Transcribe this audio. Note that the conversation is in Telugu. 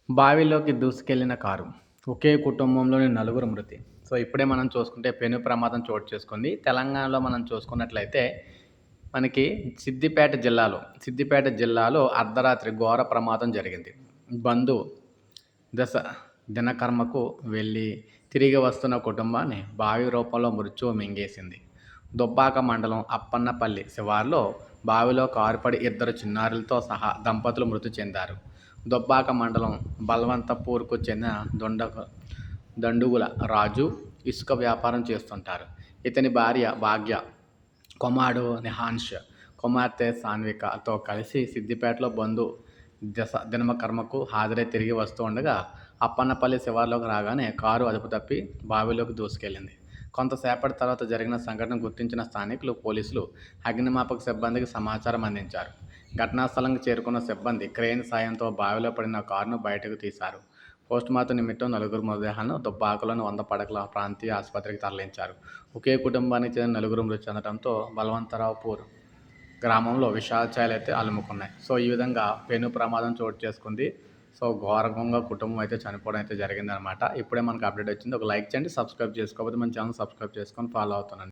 బావిలోకి దూసుకెళ్లిన కారు. ఒకే కుటుంబంలోని నలుగురు మృతి. సో, ఇప్పుడే మనం చూసుకుంటే పెను ప్రమాదం చోటు చేసుకుంది. తెలంగాణలో మనం చూసుకున్నట్లయితే మనకి సిద్దిపేట జిల్లాలో అర్ధరాత్రి ఘోర ప్రమాదం జరిగింది. బంధువు దశ దినకర్మకు వెళ్ళి తిరిగి వస్తున్న కుటుంబాన్ని బావి రూపంలో మృత్యువు మింగేసింది. దుబ్బాక మండలం అప్పన్నపల్లి శివారులో బావిలో కారు పడి ఇద్దరు చిన్నారులతో సహా దంపతులు మృతి చెందారు. దుబ్బాక మండలం బల్వంతపూర్కు చెందిన దండుగుల రాజు ఇసుక వ్యాపారం చేస్తుంటారు. ఇతని భార్య భాగ్య, కుమారుడు నిహాన్ష్, కుమార్తె సాన్వికతో కలిసి సిద్దిపేటలో బంధువు దినకర్మకు హాజరై తిరిగి వస్తూ ఉండగా అప్పన్నపల్లి శివారులోకి రాగానే కారు అదుపు తప్పి బావిలోకి దూసుకెళ్లింది. కొంతసేపటి తర్వాత జరిగిన సంఘటన గుర్తించిన స్థానికులు, పోలీసులు, అగ్నిమాపక సిబ్బందికి సమాచారం అందించారు. ఘటనా స్థలానికి చేరుకున్న సిబ్బంది క్రేన్ సాయంతో బావిలో పడిన కారును బయటకు తీశారు. పోస్టుమార్టం నిమిత్తం నలుగురు మృతదేహాలను దుబ్బాకలోని 100 పడకల ప్రాంతీయ ఆసుపత్రికి తరలించారు. ఒకే కుటుంబానికి చెందిన నలుగురు మృతి చెందడంతో బల్వంతరావుపూర్ గ్రామంలో విషాద ఛాయలైతే అలుముకున్నాయి. సో, ఈ విధంగా పెను ప్రమాదం చోటు చేసుకుంది. సో, ఘోరంగా కుటుంబం అయితే చనిపోవడం అయితే జరిగిందనమాట. ఇప్పుడే మనకు అప్డేట్ వచ్చింది. ఒక లైక్ చేయండి, సబ్స్క్రైబ్ చేసుకోకపోతే మన ఛానల్ సబ్స్క్రైబ్ చేసుకొని ఫాలో అవుతానండి.